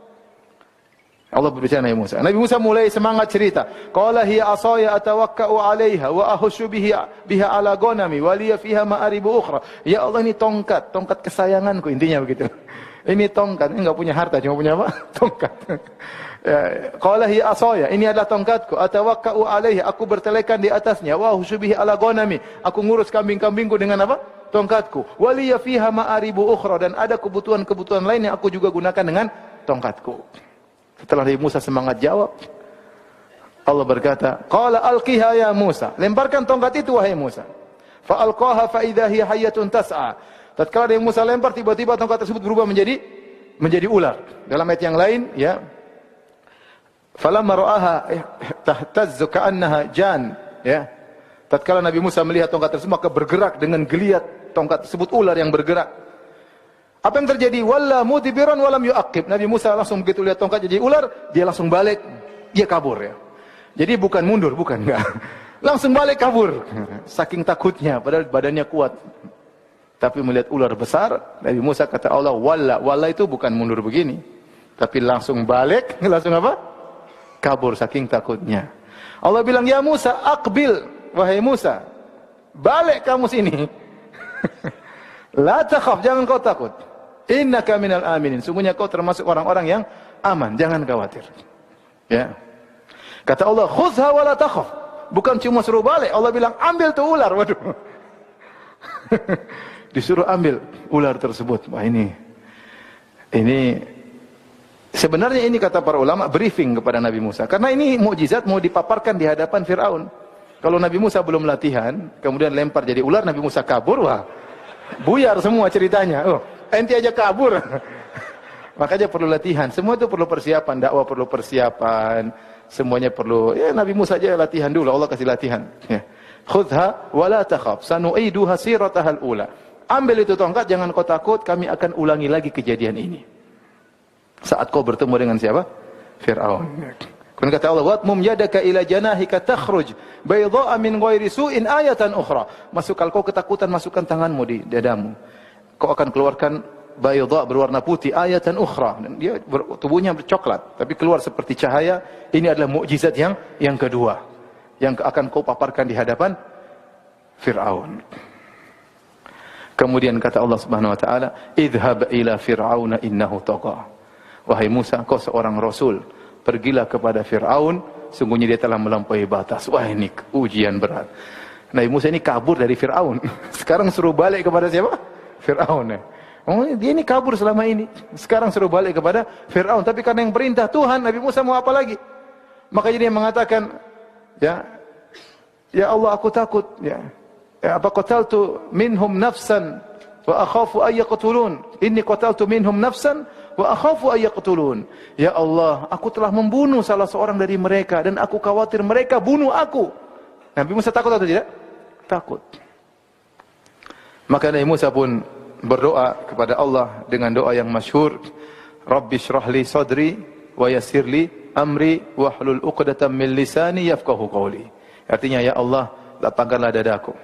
Allah berbicara Nabi Musa. Nabi Musa mulai semangat cerita. Qala hiya asaya atawakka'u 'alaiha wa ahushu biha 'ala ghanami wa liya fiha ma'aribu ukhra. Ya Allah, ini tongkat kesayanganku, intinya begitu. Ini tongkat, ini enggak punya harta, cuma punya apa? Tongkat. Ya, qala hiya asaya, ini adalah tongkatku, atawakka'u 'alaiha, aku bertelekan di atasnya, wa ahushu biha 'ala ghanami, aku ngurus kambing-kambingku dengan apa? Tongkatku. Wa liya fiha ma'aribu ukhra, dan ada kebutuhan-kebutuhan lain yang aku juga gunakan dengan tongkatku. Setelah Nabi Musa semangat jawab, Allah berkata, qala alqiha ya Musa, lemparkan tongkat itu wahai Musa. Fa alqaha fa idza hiya hayyatun tas'a. Tatkala Nabi Musa lempar, tiba-tiba tongkat tersebut berubah menjadi ular. Dalam ayat yang lain, ya, falamma ra'aha tahtazzu ka'annaha jan, ya. Tatkala Nabi Musa melihat tongkat tersebut, maka bergerak dengan geliat, tongkat tersebut ular yang bergerak. Apa yang terjadi? Walla mudbiran walam yu'aqib. Nabi Musa langsung begitu lihat tongkat jadi ular, dia langsung balik, dia kabur, ya. Jadi bukan mundur, bukan, enggak. Langsung balik kabur. Saking takutnya, padahal badannya kuat. Tapi melihat ular besar, Nabi Musa kata Allah, walla itu bukan mundur begini, tapi langsung balik, langsung apa? Kabur saking takutnya. Allah bilang, ya Musa, aqbil, wahai Musa, balik kamu sini. La takhaf, jangan kau takut. Innaka minal aminin, sungguhnya kau termasuk orang-orang yang aman, jangan khawatir. Ya. Kata Allah, khuzha wa la takhaf. Bukan cuma suruh balik, Allah bilang ambil tuh ular. Waduh. Disuruh ambil ular tersebut. Wah, ini sebenarnya ini kata para ulama briefing kepada Nabi Musa, karena ini mukjizat mau dipaparkan di hadapan Firaun. Kalau Nabi Musa belum latihan, kemudian lempar jadi ular, Nabi Musa kabur, wah, buyar semua ceritanya. Oh, ente aja kabur. Makanya perlu latihan. Semua itu perlu persiapan. Dakwah perlu persiapan. Semuanya perlu. Ya, Nabi Musa aja latihan dulu. Allah kasih latihan. Ya. Khudha wa la takhaf. Sanu'iduha siratahal ula. Ambil itu tongkat, jangan kau takut. Kami akan ulangi lagi kejadian ini. Saat kau bertemu dengan siapa? Fir'aun. Kemudian kata Allah, "Watmum yadaka ila janahika takhruj baydha'a min ghairi su'in ayatan ukhra." Masukkan kau ketakutan, masukkan tanganmu di dadamu. Kau akan keluarkan baydha, berwarna putih, ayatan ukhra. Dan dia tubuhnya bercoklat, tapi keluar seperti cahaya. Ini adalah mukjizat yang kedua yang akan kau paparkan di hadapan Fir'aun. Kemudian kata Allah Subhanahu wa taala, "Idhhab ila fir'auna innahu tagha." Wahai Musa, kau seorang rasul, pergilah kepada Fir'aun, sungguhnya dia telah melampaui batas. Wah, ini ujian berat. Nabi Musa ini kabur dari Fir'aun. Sekarang suruh balik kepada siapa? Fir'aun. Oh, dia ini kabur selama ini. Sekarang suruh balik kepada Fir'aun. Tapi karena yang perintah Tuhan, Nabi Musa mau apa lagi? Makanya dia mengatakan, ya Allah, aku takut. Ya apa qataltu minhum nafsan wa akhafu ay yaqtulun. Inni qataltu minhum nafsan wa akhafu ay yaqtulun. Ya Allah, aku telah membunuh salah seorang dari mereka dan aku khawatir mereka bunuh aku. Nabi Musa takut atau tidak? Takut. Maka Nabi Musa pun berdoa kepada Allah dengan doa yang masyhur, Rabbi shrah li sadri wa yassir li amri wahlul 'uqdatam min lisani yafqahu qawli. Artinya, ya Allah, lapangkanlah dadaku.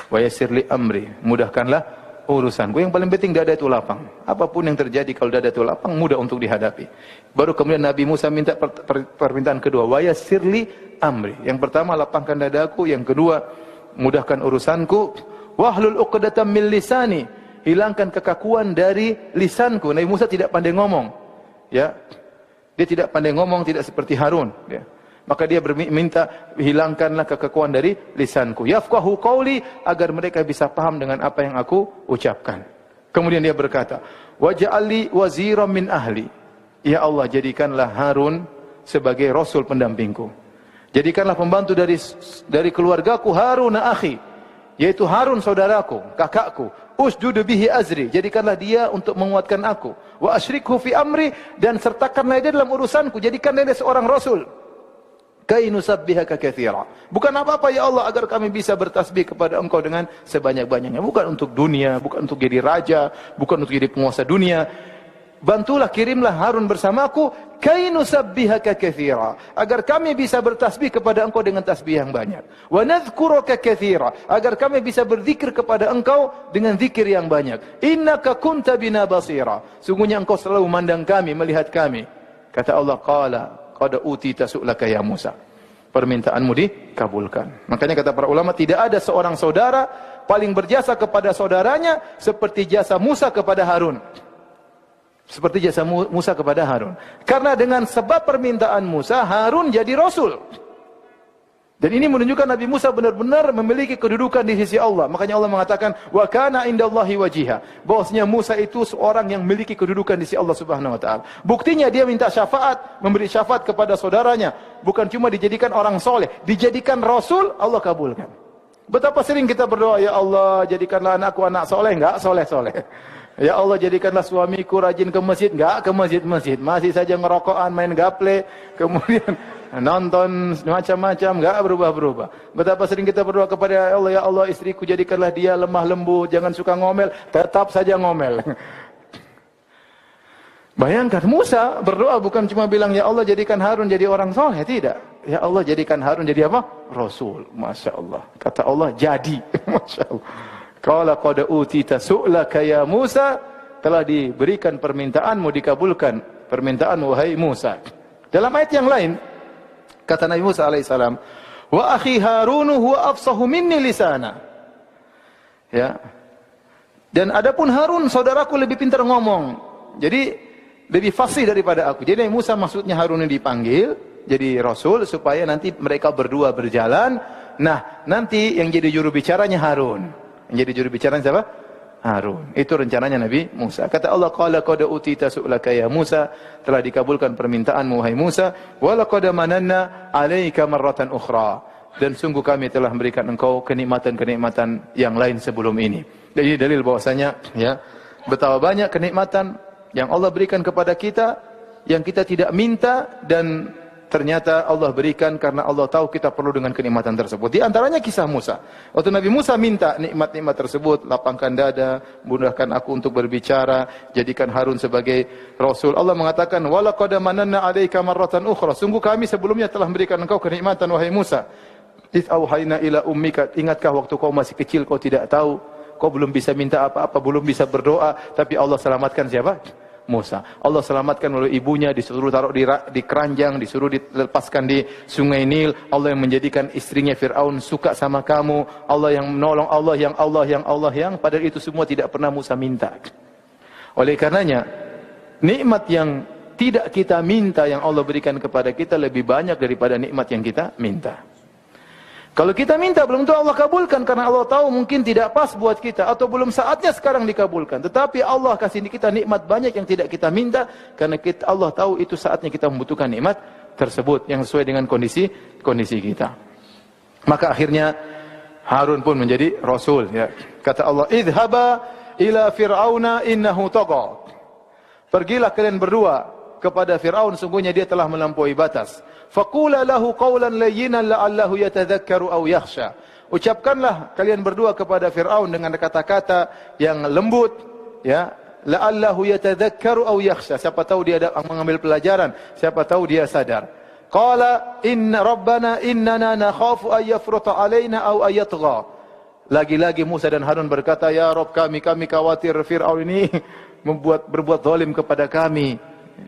Wa yassir li amri, mudahkanlah urusanku. Yang paling penting dada itu lapang. Apapun yang terjadi kalau dada itu lapang, mudah untuk dihadapi. Baru kemudian Nabi Musa minta permintaan kedua, wa yassir li amri. Yang pertama, lapangkan dadaku. Yang kedua, mudahkan urusanku. Wahlul 'uqdatam min lisani, hilangkan kekakuan dari lisanku. Nabi Musa tidak pandai ngomong. Ya. Dia tidak pandai ngomong, tidak seperti Harun, ya. Maka dia minta, hilangkanlah kekakuan dari lisanku. Yafqahu qawli, agar mereka bisa paham dengan apa yang aku ucapkan. Kemudian dia berkata, waj'al li waziran min ahli. Ya Allah, jadikanlah Harun sebagai rasul pendampingku. Jadikanlah pembantu dari keluargaku, Harun akhi, yaitu Harun saudaraku, kakakku. Usjudu bihi azri, jadikanlah dia untuk menguatkan aku. Wa asyrikhu fi amri, dan sertakanlah dia dalam urusanku, jadikanlah dia seorang rasul. Kai nusabbihaka katsira. Bukan apa-apa ya Allah, agar kami bisa bertasbih kepada Engkau dengan sebanyak-banyaknya. Bukan untuk dunia, bukan untuk jadi raja, bukan untuk jadi penguasa dunia. Bantulah, kirimlah Harun bersamaku, kai nusabbihaka katsira, agar kami bisa bertasbih kepada Engkau dengan tasbih yang banyak. Wa nadhkuruka katsira, agar kami bisa berzikir kepada Engkau dengan zikir yang banyak. Innaka kunta bina basira, sungguhnya Engkau selalu memandang kami, melihat kami. Kata Allah, qala qad utita su'laka ya Musa. Permintaanmu dikabulkan. Makanya kata para ulama, tidak ada seorang saudara paling berjasa kepada saudaranya seperti jasa Musa kepada Harun. Seperti jasa Musa kepada Harun. Karena dengan sebab permintaan Musa, Harun jadi rasul. Dan ini menunjukkan Nabi Musa benar-benar memiliki kedudukan di sisi Allah. Makanya Allah mengatakan, wa kana indallahi wajiha. Bahwasanya Musa itu seorang yang memiliki kedudukan di sisi Allah Subhanahu wa taala. Buktinya dia minta syafaat, memberi syafaat kepada saudaranya. Bukan cuma dijadikan orang soleh, dijadikan rasul, Allah kabulkan. Betapa sering kita berdoa, ya Allah jadikanlah anakku anak soleh, enggak soleh-soleh. Ya Allah jadikanlah suamiku rajin ke masjid, enggak ke masjid-masjid, masih saja ngerokokan, main gaple, kemudian nonton macam-macam, enggak berubah-berubah. Betapa sering kita berdoa kepada Allah, ya Allah istriku jadikanlah dia lemah lembut, jangan suka ngomel, tetap saja ngomel. Bayangkan Musa berdoa bukan cuma bilang ya Allah jadikan Harun jadi orang soleh, tidak. Ya Allah jadikan Harun jadi apa? Rasul. Masya Allah. Kata Allah jadi. Masya Allah. Qala qad utita su'laka ya Musa, telah diberikan permintaanmu, dikabulkan permintaanmu wahai Musa. Dalam ayat yang lain kata Nabi Musa alaihissalam, wa akhi Harun huwa afsahu minni lisana. Ya. Dan adapun Harun saudaraku lebih pintar ngomong. Jadi lebih fasih daripada aku. Jadi Nabi Musa maksudnya Harun ini dipanggil jadi rasul supaya nanti mereka berdua berjalan. Nah, nanti yang jadi juru bicaranya Harun. Yang jadi juru bicaranya siapa? Harun. Itu rencananya Nabi Musa. Kata Allah, qala qad utita su'laka ya Musa, telah dikabulkan permintaanmu wahai Musa, wa laqad mananna 'alaika marratan ukhra. Dan sungguh kami telah memberikan engkau kenikmatan-kenikmatan yang lain sebelum ini. Jadi dalil bahwasanya ya, betapa banyak kenikmatan yang Allah berikan kepada kita yang kita tidak minta dan ternyata Allah berikan karena Allah tahu kita perlu dengan kenikmatan tersebut. Di antaranya kisah Musa. Waktu Nabi Musa minta nikmat-nikmat tersebut, lapangkan dada, mudahkan aku untuk berbicara, jadikan Harun sebagai rasul. Allah mengatakan, "Wa laqad mananna 'alaika marratan ukhra." Sungguh kami sebelumnya telah memberikan engkau kenikmatan wahai Musa. "Its auhayna ila ummika." Ingatkah waktu kau masih kecil, kau tidak tahu, kau belum bisa minta apa-apa, belum bisa berdoa, tapi Allah selamatkan siapa? Musa. Allah selamatkan oleh ibunya, disuruh taruh di keranjang, disuruh dilepaskan di sungai Nil. Allah yang menjadikan istrinya Fir'aun suka sama kamu. Allah yang menolong, Allah yang padahal itu semua tidak pernah Musa minta. Oleh karenanya, nikmat yang tidak kita minta yang Allah berikan kepada kita lebih banyak daripada nikmat yang kita minta. Kalau kita minta belum tentu Allah kabulkan karena Allah tahu mungkin tidak pas buat kita atau belum saatnya sekarang dikabulkan. Tetapi Allah kasih kita nikmat banyak yang tidak kita minta karena Allah tahu itu saatnya kita membutuhkan nikmat tersebut yang sesuai dengan kondisi kita. Maka akhirnya Harun pun menjadi rasul ya. Kata Allah, "Idhaba ila fir'auna innahu tagha." Pergilah kalian berdua kepada Fir'aun, sungguhnya dia telah melampaui batas. Faqula lahu qawlan layyinan la'allahu yatadhakkaru aw yakhsha. Ucapkanlah kalian berdua kepada Fir'aun dengan kata-kata yang lembut ya, la'allahu yatadhakkaru aw yakhsha. Siapa tahu dia mengambil pelajaran, siapa tahu dia sadar. Qala inna rabbana innana nakhafu ay yafruta alaina aw ay yatgha. Lagi-lagi Musa dan Harun berkata, ya Rabb kami khawatir Fir'aun ini berbuat zalim kepada kami.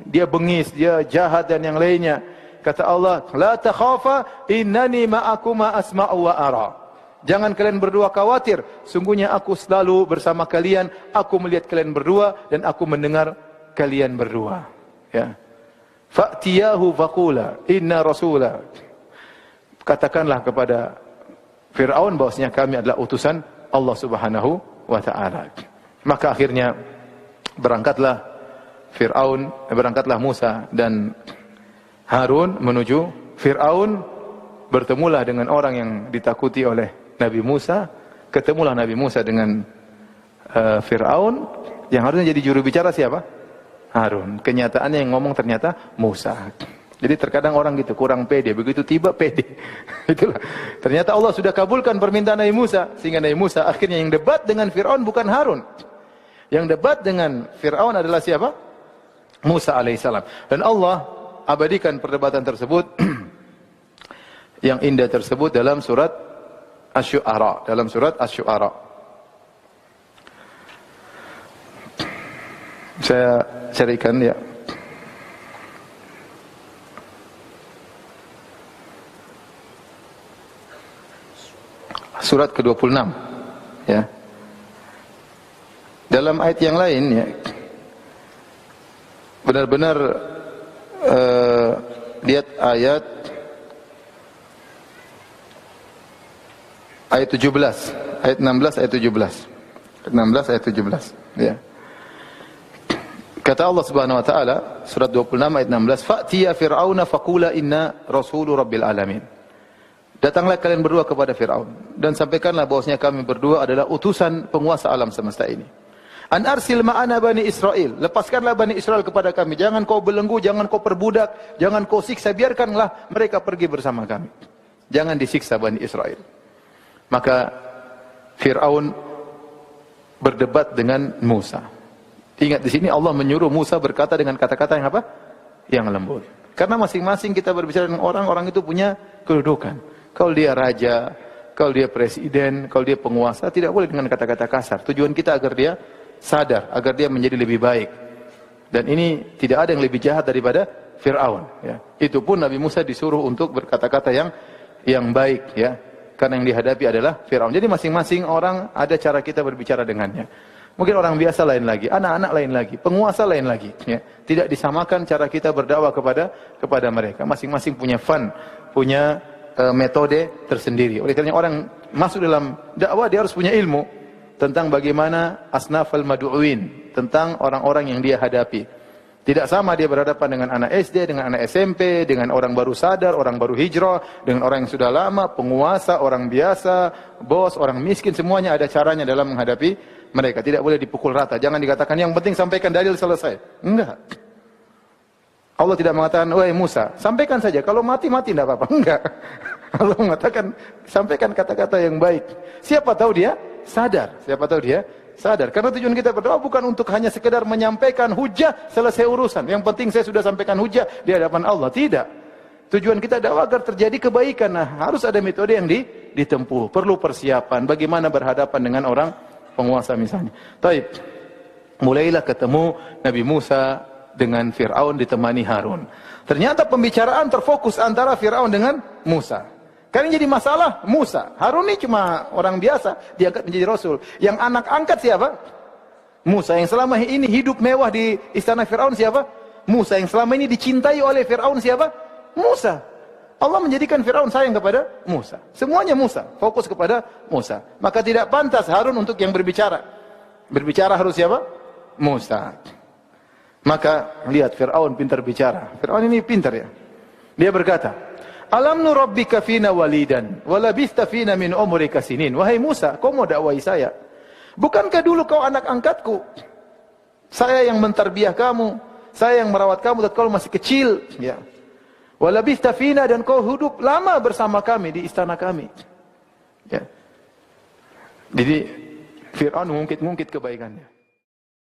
Dia bengis, dia jahat dan yang lainnya. Kata Allah, la takhafa innani ma'akuma asma'u wa ara. Jangan kalian berdua khawatir, sungguhnya aku selalu bersama kalian, aku melihat kalian berdua dan aku mendengar kalian berdua. Ya. Fa'tiyahu faqula inna rasula. Katakanlah kepada Fir'aun bahwasanya kami adalah utusan Allah Subhanahu wa taala. Maka akhirnya berangkatlah Musa dan Harun menuju Fir'aun, bertemulah dengan orang yang ditakuti oleh Nabi Musa, ketemulah Nabi Musa dengan Fir'aun, yang harusnya jadi juru bicara siapa? Harun. Kenyataannya yang ngomong ternyata Musa. Jadi terkadang orang gitu, kurang pede, begitu tiba pede. Itulah. Ternyata Allah sudah kabulkan permintaan Nabi Musa, sehingga Nabi Musa akhirnya yang debat dengan Fir'aun bukan Harun. Yang debat dengan Fir'aun adalah siapa? Musa alaihissalam. Dan Allah abadikan perdebatan tersebut yang indah tersebut dalam surat Asy-Syu'ara, Saya carikan ya. surat ke-26. Ya. Dalam ayat yang lain ya, benar-benar lihat ayat 17, ayat 16, ayat 17. 16 ayat 17 ya. Kata Allah Subhanahu wa taala surat 26 ayat 16, "Fa'tiya fir'auna faqula inna rasulu rabbil alamin." Datanglah kalian berdua kepada Firaun dan sampaikanlah bahwasanya kami berdua adalah utusan penguasa alam semesta ini. An arsil ma'ana bani Israel, lepaskanlah bani Israel kepada kami, jangan kau belenggu, jangan kau perbudak, jangan kau siksa, biarkanlah mereka pergi bersama kami. Jangan disiksa bani Israel. Maka Firaun berdebat dengan Musa. Ingat di sini Allah menyuruh Musa berkata dengan kata-kata yang apa? Yang lembut. Karena masing-masing kita berbicara dengan orang itu punya kedudukan. Kalau dia raja, kalau dia presiden, kalau dia penguasa, tidak boleh dengan kata-kata kasar. Tujuan kita agar dia sadar, agar dia menjadi lebih baik. Dan ini tidak ada yang lebih jahat daripada Fir'aun. Ya. Itu pun Nabi Musa disuruh untuk berkata-kata yang baik. Ya. Karena yang dihadapi adalah Fir'aun. Jadi masing-masing orang ada cara kita berbicara dengannya. Mungkin orang biasa lain lagi, anak-anak lain lagi, penguasa lain lagi. Ya. Tidak disamakan cara kita berdakwah kepada mereka. Masing-masing punya fun, punya metode tersendiri. Oleh karena orang masuk dalam dakwah dia harus punya ilmu tentang bagaimana asnafal madu'uin, tentang orang-orang yang dia hadapi. Tidak sama dia berhadapan dengan anak SD, dengan anak SMP, dengan orang baru sadar, orang baru hijrah, dengan orang yang sudah lama, penguasa, orang biasa, bos, orang miskin, semuanya ada caranya dalam menghadapi mereka. Tidak boleh dipukul rata. Jangan dikatakan yang penting sampaikan dalil selesai. Enggak. Allah tidak mengatakan, "Wahai Musa, sampaikan saja. Kalau mati tidak apa-apa." Enggak. Allah mengatakan, sampaikan kata-kata yang baik. Siapa tahu dia sadar. Siapa tahu dia sadar. Karena tujuan kita berdoa bukan untuk hanya sekedar menyampaikan hujah, selesai urusan. Yang penting saya sudah sampaikan hujah di hadapan Allah. Tidak. Tujuan kita dakwah agar terjadi kebaikan. Nah, harus ada metode yang ditempuh. Perlu persiapan. Bagaimana berhadapan dengan orang penguasa misalnya. Taib. Mulailah ketemu Nabi Musa dengan Fir'aun ditemani Harun. Ternyata pembicaraan terfokus antara Fir'aun dengan Musa. Karena jadi masalah Musa. Harun ini cuma orang biasa, diangkat menjadi rasul. Yang anak angkat siapa? Musa. Yang selama ini hidup mewah di istana Fir'aun siapa? Musa. Yang selama ini dicintai oleh Fir'aun siapa? Musa. Allah menjadikan Fir'aun sayang kepada Musa. Semuanya Musa, fokus kepada Musa. Maka tidak pantas Harun untuk yang berbicara. Berbicara harus siapa? Musa. Maka lihat Fir'aun pintar bicara. Fir'aun ini pintar ya. Dia berkata, "Alam nurabbika fina walidan, walabista fina min umrika sinin." Wahai Musa, kau mau dakwai saya? Bukankah dulu kau anak angkatku? Saya yang mentarbiah kamu, saya yang merawat kamu tatkala masih kecil, ya. Walabista fina, dan kau hidup lama bersama kami di istana kami. Ya. Jadi Fir'aun mengungkit-ungkit kebaikannya.